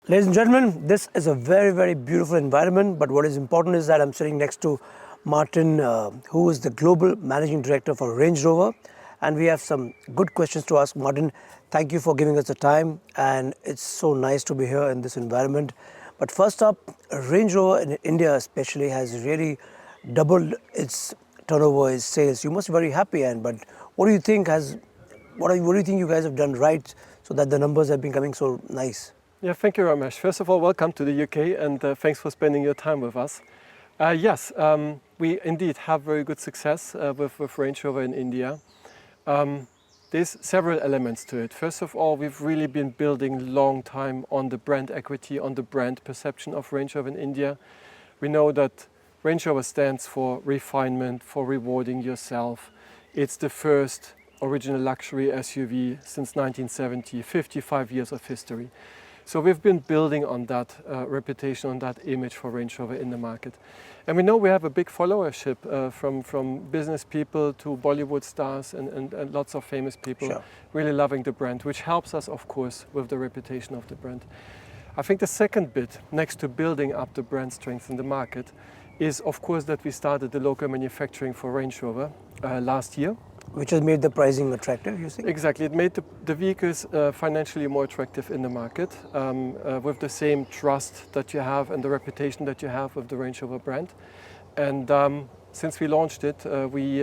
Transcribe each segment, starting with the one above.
Ladies and gentlemen, this is a very, very beautiful environment, but what is important is that I'm sitting next to Martin, who is the Global Managing Director for Range Rover, and we have some good questions to ask. Martin, thank you for giving us the time, and it's so nice to be here in this environment. But first up, Range Rover in India especially has really doubled its turnover, its sales. You must be very happy, but what do you think what do you think you guys have done right so that the numbers have been coming so nice? Yeah, thank you, Ramesh. First of all, welcome to the UK and thanks for spending your time with us. Yes, we indeed have very good success with Range Rover in India. There's several elements to it. First of all, we've really been building long time on the brand equity, on the brand perception of Range Rover in India. We know that Range Rover stands for refinement, for rewarding yourself. It's the first original luxury SUV since 1970, 55 years of history. So we've been building on that reputation, on that image for Range Rover in the market. And we know we have a big followership from business people to Bollywood stars and lots of famous people really loving the brand, which helps us, of course, with the reputation of the brand. I think the second bit, next to building up the brand strength in the market, is, of course, that we started the local manufacturing for Range Rover last year. Which has made the pricing attractive, you think? Exactly. It made the vehicles financially more attractive in the market with the same trust that you have and the reputation that you have with the Range Rover brand. And since we launched it, we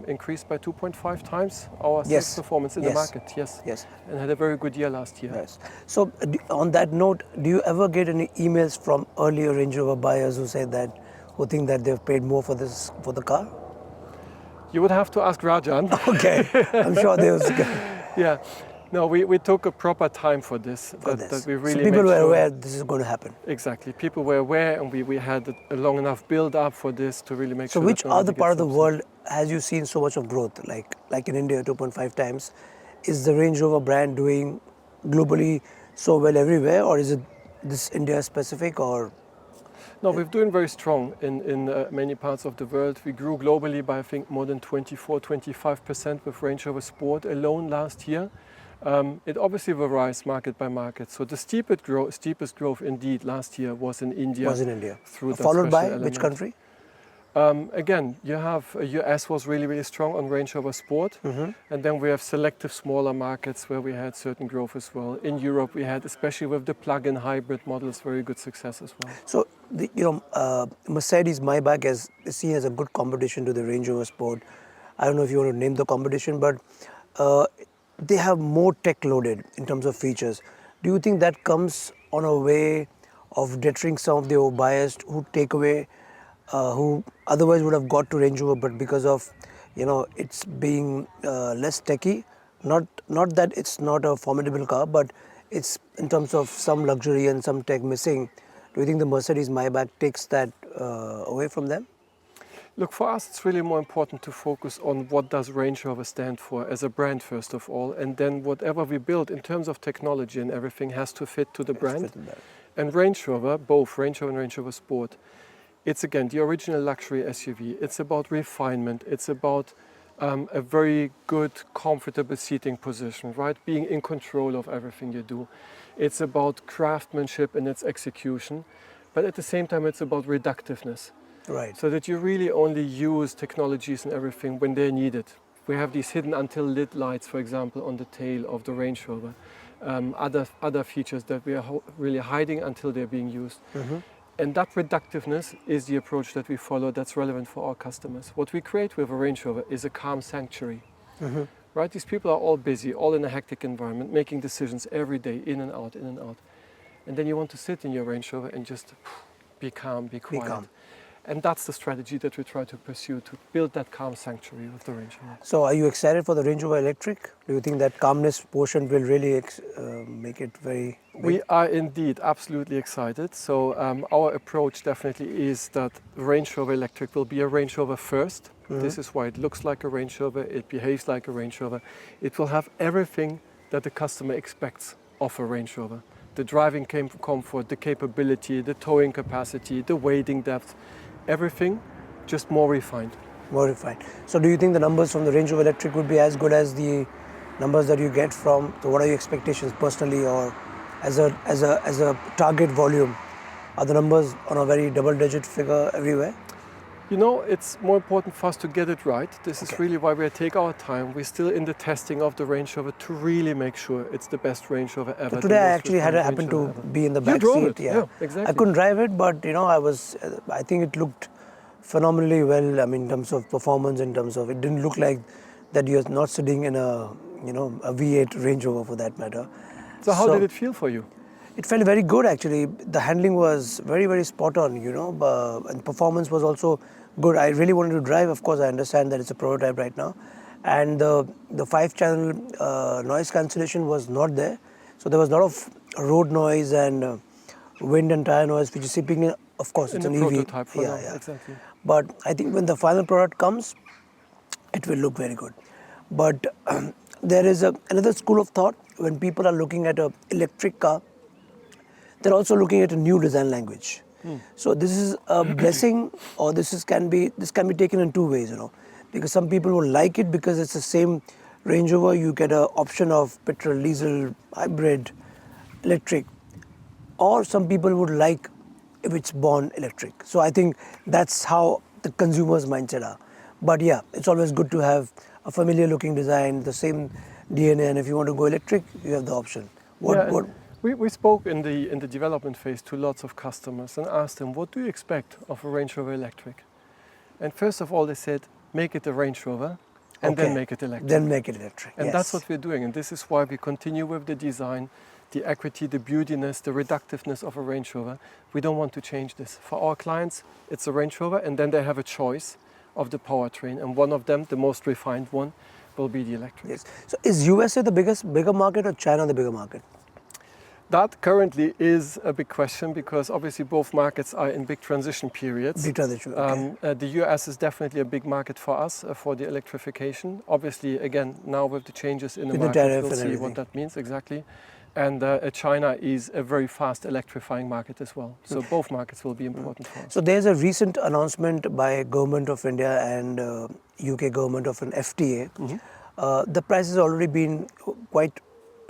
increased by 2.5 times our sales performance in the market. Yes. And had a very good year last year. Yes. So on that note, do you ever get any emails from earlier Range Rover buyers who think that they've paid more for the car? You would have to ask Rajan. Okay, I'm sure they was. Yeah, no, we took a proper time for this. That we really so people were aware this is going to happen. Exactly, people were aware, and we had a long enough build up for this to really make sure. So which other part of the world has you seen so much of growth? Like in India, 2.5 times. Is the Range Rover brand doing globally so well everywhere, or is it this India specific, or? No, we're doing very strong in many parts of the world. We grew globally by, I think, more than 25% with Range Rover Sport alone last year. It obviously varies market by market. So the steepest growth indeed last year was in India. Followed by which country? Again, you have US was really strong on Range Rover Sport, and then we have selective smaller markets where we had certain growth as well. In Europe, we had, especially with the plug-in hybrid models, very good success as well. So, Mercedes Maybach is seen as a good competition to the Range Rover Sport. I don't know if you want to name the competition, but they have more tech loaded in terms of features. Do you think that comes on a way of deterring some of the buyers who take away? Who otherwise would have got to Range Rover, but because of it's being less techy, not that it's not a formidable car, but it's in terms of some luxury and some tech missing. Do you think the Mercedes Maybach takes that away from them? Look, for us, it's really more important to focus on what does Range Rover stand for as a brand, first of all, and then whatever we build in terms of technology and everything has to fit to the brand. And Range Rover, both Range Rover and Range Rover Sport, it's again the original luxury SUV. It's about refinement. It's about a very good, comfortable seating position, right? Being in control of everything you do. It's about craftsmanship and its execution, but at the same time, it's about reductiveness. Right. So that you really only use technologies and everything when they're needed. We have these hidden until lit lights, for example, on the tail of the Range Rover. Other features that we are really hiding until they're being used. And that reductiveness is the approach that we follow that's relevant for our customers. What we create with a Range Rover is a calm sanctuary. Right? These people are all busy, all in a hectic environment, making decisions every day, in and out, in and out. And then you want to sit in your Range Rover and just be calm, be quiet. And that's the strategy that we try to pursue, to build that calm sanctuary with the Range Rover. So are you excited for the Range Rover Electric? Do you think that calmness portion will really make it very big? We are indeed absolutely excited. So our approach definitely is that Range Rover Electric will be a Range Rover first. This is why it looks like a Range Rover, it behaves like a Range Rover. It will have everything that the customer expects of a Range Rover. The driving comfort, the capability, the towing capacity, the weighting depth. Everything just more refined. More refined. So do you think the numbers from the Range Rover Electric would be as good as the numbers that you get from, so what are your expectations personally or as a target volume? Are the numbers on a very double-digit figure everywhere? You know, it's more important for us to get it right. This is Okay. really why we take our time. We're still in the testing of the Range Rover to really make sure it's the best Range Rover ever. So the today I most actually refined Range happened Rover to ever. be in the You back drove seat. it, yeah, I exactly. couldn't drive it, but I think it looked phenomenally well. I mean, in terms of performance, in terms of it didn't look like that you're not sitting in a V8 Range Rover for that matter. So how did it feel for you? It felt very good actually. The handling was very, very spot on, and performance was also good. I really wanted to drive. Of course, I understand that it's a prototype right now, and the 5-channel noise cancellation was not there, so there was a lot of road noise and wind and tire noise, which is seeping in. Of course, In it's the an EV. prototype for Yeah, now, yeah. exactly. But I think when the final product comes, it will look very good. But there is another school of thought when people are looking at an electric car, they're also looking at a new design language. So this is a blessing, or this can be taken in two ways, because some people will like it because it's the same Range Rover. You get an option of petrol, diesel, hybrid, electric, or some people would like if it's born electric. So I think that's how the consumer's mindset are. But yeah, it's always good to have a familiar looking design, the same DNA, and if you want to go electric, you have the option. Yeah, and What we spoke in the development phase to lots of customers and asked them, what do you expect of a Range Rover electric? And first of all, they said, make it a Range Rover and then Okay. make it electric. Then make it electric. And Yes. that's what we're doing. And this is why we continue with the design, the equity, the beautiness, the reductiveness of a Range Rover. We don't want to change this. For our clients, it's a Range Rover, and then they have a choice of the powertrain. And one of them, the most refined one, will be the electric. Yes. So is USA the bigger market or China the bigger market? That currently is a big question because obviously both markets are in big transition periods. Big transition. Okay. The US is definitely a big market for us for the electrification. Obviously, again, now with the changes in the With the market, tariff we'll and see everything. what that means exactly. And China is a very fast electrifying market as well. So both markets will be important for us. So there's a recent announcement by Government of India and UK government of an FTA. The price has already been quite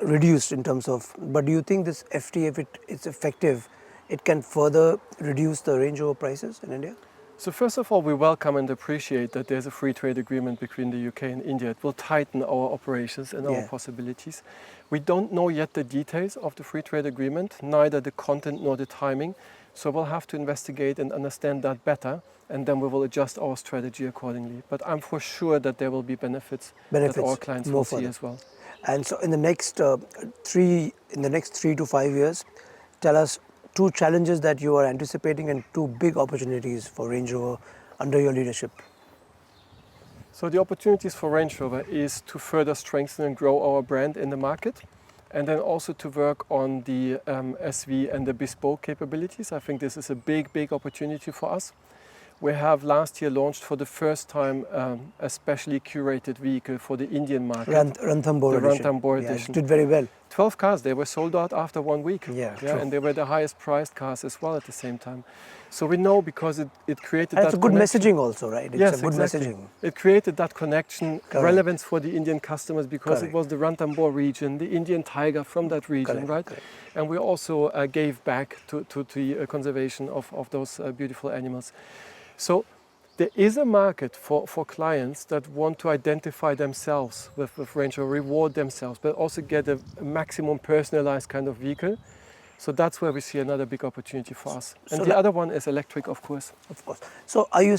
reduced in terms of. But do you think this FTA, if it's effective, it can further reduce the Range Rover prices in India? So first of all, we welcome and appreciate that there's a free trade agreement between the UK and India. It will tighten our operations and our Yeah. possibilities. We don't know yet the details of the free trade agreement, neither the content nor the timing. So we'll have to investigate and understand that better, and then we will adjust our strategy accordingly. But I'm for sure that there will be benefits that our clients more will see further. as well. And so in the next 3 to 5 years, tell us 2 challenges that you are anticipating and 2 big opportunities for Range Rover under your leadership. So the opportunities for Range Rover is to further strengthen and grow our brand in the market, and then also to work on the SV and the bespoke capabilities. I think this is a big opportunity for us. We have last year launched for the first time a specially curated vehicle for the Indian market. Ranthambore The edition. Ranthambore Yeah, edition. it did very well. 12 cars, they were sold out after 1 week. Yeah, true. And they were the highest priced cars as well at the same time. So we know because it created And that it's a good connection. messaging also, right? It's Yes, a good exactly. messaging. It created that connection, Correct. relevance for the Indian customers because Correct. it was the Ranthambore region, the Indian tiger from that region, Correct, right? correct. And we also gave back to the conservation of those beautiful animals. So there is a market for clients that want to identify themselves with Range Rover, reward themselves, but also get a maximum personalized kind of vehicle. So that's where we see another big opportunity for us. And So the other one is electric, of course. Of course. So are you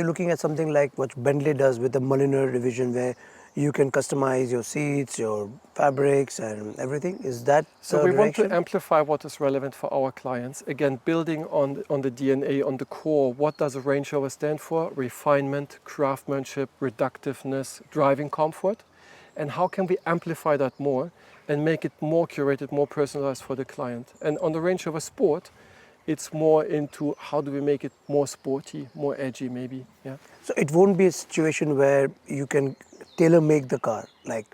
looking at something like what Bentley does with the Mulliner division where you can customize your seats, your fabrics and everything? Is that So the we want direction? to amplify what is relevant for our clients. Again, building on the DNA, on the core. What does a Range Rover stand for? Refinement, craftsmanship, reductiveness, driving comfort. And how can we amplify that more and make it more curated, more personalized for the client? And on the Range Rover Sport, it's more into how do we make it more sporty, more edgy maybe. Yeah. So it won't be a situation where you can tailor make the car. Like,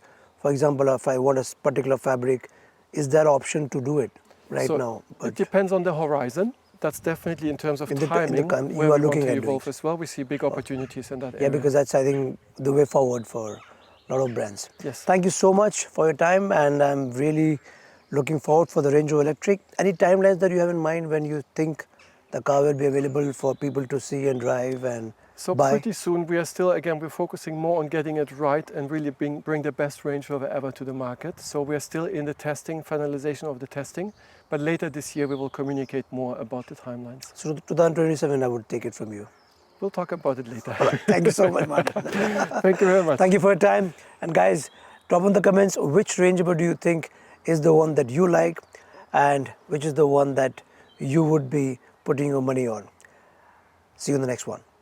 for example, if I want a particular fabric, is there option to do it right So now? it depends on the horizon. That's definitely in terms of In the timing time you where are we want looking to at doing evolve it. as well. We see big opportunities in that area. Yeah, because that's, I think, the way forward for a lot of brands. Yes. Thank you so much for your time, and I'm really looking forward for the Range Rover Electric. Any timelines that you have in mind when you think the car will be available for people to see and drive and So buy? pretty soon we are still, again, we're focusing more on getting it right and really bring the best Range Rover ever to the market. So we are still in the testing, finalization of the testing, but later this year we will communicate more about the timelines. So 2027, I would take it from you. We'll talk about it later. All right. Thank you so much, Martin. Thank you very much. Thank you for your time. And guys, drop in the comments which Range Rover do you think is the one that you like and which is the one that you would be putting your money on. See you in the next one.